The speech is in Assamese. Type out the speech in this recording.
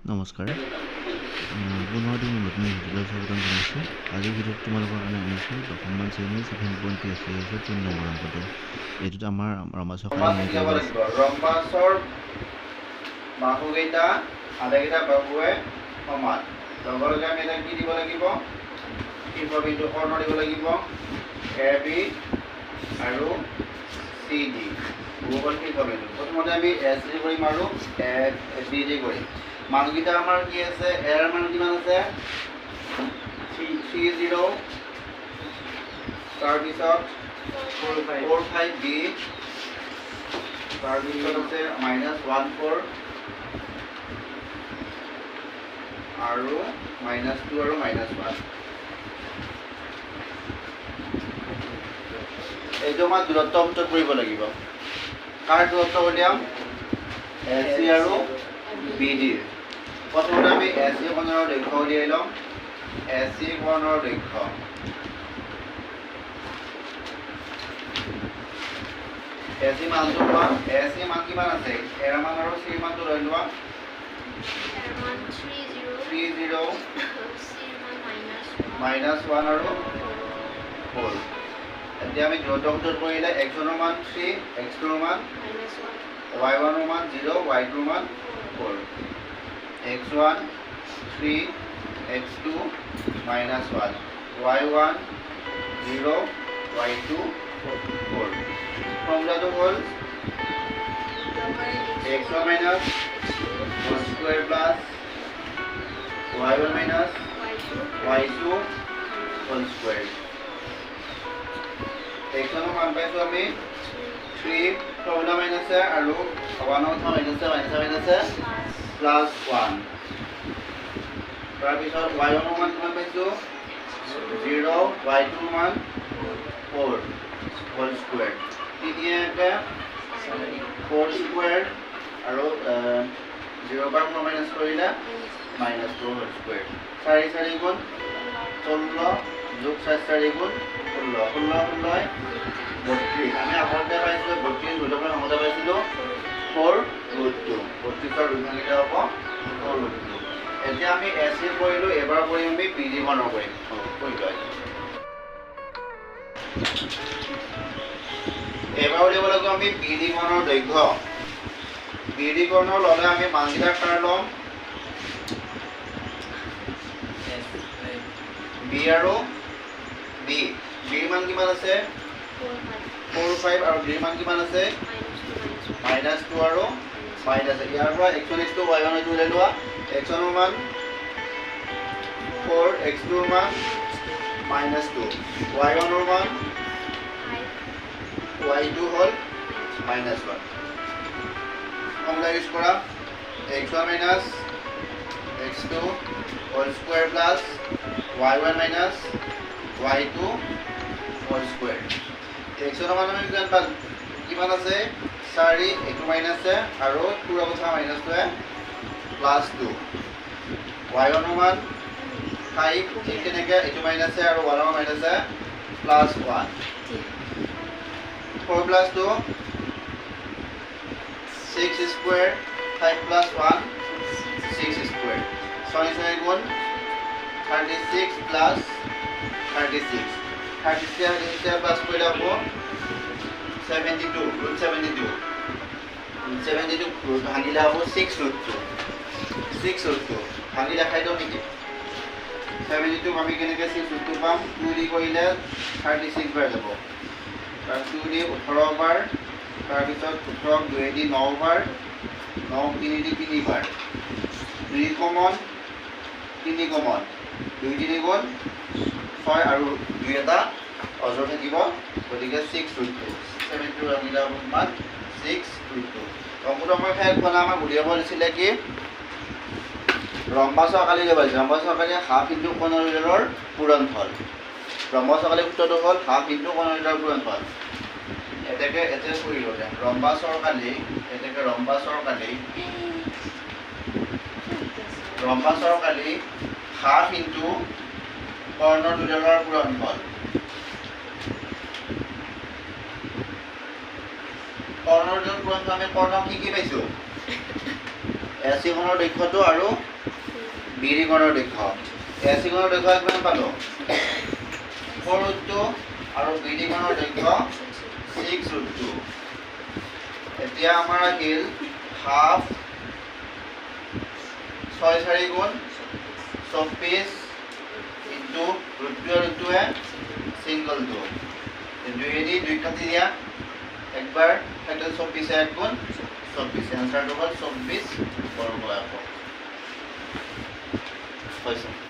নমস্কাৰ পুনৰ দিন নতুন ভিডিঅ'লৈ স্বাগতম জনাইছোঁ। আজিৰ ভিডিঅ'ত তোমালোকৰ কাৰণে আনিছোঁ দশমমান শ্ৰেণীৰ 7.83 3 নম্বৰ অংকটো। এইটোত আমাৰ ৰম্বাছৰ কাৰণে ৰম্বাছৰ বাহুকেইটা আটাইকেইটা বাহুৱে সমান। লগে লগে আমি এটা কি দিব লাগিব, শীৰ্ষবিন্দু কৰ্ণ দিব লাগিব, এ বি আৰু চি ডি বহুকোণ শীৰ্ষবিন্দু। প্ৰথমতে আমি এছ ডি কৰিম আৰু বি ডি কৰিম। মানকেইটা আমাৰ কি আছে, এৰ মান কিমান আছে 30, তাৰপিছত 45 বি, তাৰপিছত আছে -14 আৰু -2 আৰু -1। এইটো আমাৰ দূৰত্ব সূত্ৰ কৰিব লাগিব। কাৰ দূৰত্ব উলিয়াম, এ চি আৰু বি ডিৰ। প্ৰথমতে আমি এ চি কোণৰ দৈৰ্ঘ্য উলিয়াই ল'ম। এ চি কোণৰ দৈৰ্ঘ্য এ চি মানটো লোৱা। এ চি মান কিমান আছে, এৰ মান আৰু চিৰ মানটো লৈ লোৱা। 30 -1 আৰু 4। এতিয়া আমি দূৰত্ব সূত্ৰ কৰিলে x1 ৰ মান 3, x2 ৰ মান y1 ৰ মান 0, y2 ৰ মান 4। x1 3, x2 -1, y1 0, y2 4। ফৰ্মুলাটো হ'ল x1 minus whole square plus y1 minus y2 whole square। x1 ৰ মান পাইছোঁ আমি 3, ফৰ্মুলা মাইনাছ আৰু 1 মাইনাছ +1। তাৰপিছত y1 ৰ মান কিমান পাইছোঁ 0, y2 ৰ মান 4 whole square। 3 4 square আৰু 0 পৰা 4 মাইনাছ কৰিলে -2 whole square। 4 4 গুণ 16 যোগ 4 4 গুণ 16, 16 16 32। আমি আগতে পাইছিলোঁ 32, দুটাৰ পৰা সমতা পাইছিলোঁ 4√2। 32ৰ দুইভাগিতা হ'ব 4√2। এতিয়া আমি এ চি কৰিলোঁ, এবাৰ কৰিম আমি বি ডি কোণৰ কৰিম। এবাৰ উলিয়াব লাগিব আমি বি ডি কোণৰ দৈৰ্ঘ্য। বি ডি কোণৰ ল'লে আমি মানকেইটা কাৰ ল'ম, বি আৰু বি। বিৰ মান কিমান আছে 4, 5 আৰু ডিৰ মান কিমান আছে -2 আৰু -1। ইয়াৰ পৰা x1 x2 y1 এইটো উলিয়াই লোৱা। x1 ৰ মান 4, x2 ৰ মান -2, y1 ৰ মান y2 হ'ল -1। ফৰ্মুলা ইউজ কৰা x1 minus x2 whole square plus y1 minus y2 whole square। x1 ৰ মান আমি কিমান আছে 4, এইটো মাইনাছ আৰু 2 ৰ কথা -2 +2। y1 ৰ মান 5, ঠিক তেনেকৈ এইটো মাইনাছ আৰু 1 ৰ মাইনাছ +1। 4 + 2 6 square, 5 + 1 6 square। 6 6 গুণ 36 + 36। 36 প্লাছ কৰিলে হ'ব 72, √72। 72 ভাঙিলে হ'ব 6√2। 6√2 ভাঙি দেখাই দিওঁ নেকি। 72 আমি কেনেকৈ 6√2 পাম, 2 দি কৰিলে 36 বাৰ যাব, তাৰ 2 দি 18 বাৰ, তাৰপিছত 18 2 দি 9 বাৰ, 9 3 দি 3 বাৰ, 2 কমন 3 কমন, 2 3 গুণ 6 আৰু 2 এটা অজৰ থাকিব, গতিকে 6√2। 72 ভাঙিলে হ'ব কিমান 6√2। অংকটো আমাৰ শেষ বনাই আমাক উলিয়াব দিছিলে কি ৰম্বাচকালি উলিয়াব দিছিলে। ৰম্বাচকালি হাফ ইনটু কোণৰ পূৰণফল। ৰম্বাচকালি সূত্ৰটো হ'ল হাফ ইনটু কোণৰ পূৰণফল। এতেকে কৰি ল'লে ৰম্বাচকালি হাফ ইনটু কৰ্ণৰ দুডালৰ পূৰণফল। কৰ্ণৰ দুডালৰ পূৰণফল আমি কৰ্ণ কি পাইছোঁ AC কোণৰ দৈৰ্ঘ্যটো আৰু BD কোণৰ দৈৰ্ঘ্য AC কোণৰ দৈৰ্ঘ্য কিমান পালো 4√2 আৰু BD কোণৰ দৈৰ্ঘ্য 6√2 এতিয়া আমাৰ আহিল হাফ 6 গুণ 24 ইনটু √2 আৰু 2 এ সিঙ্গল 2 দুইদি দুই কাটি দিয়া একবার থাকে 24 1 গুণ 24 आंसर तो 24 বর্গ একক হয়েছে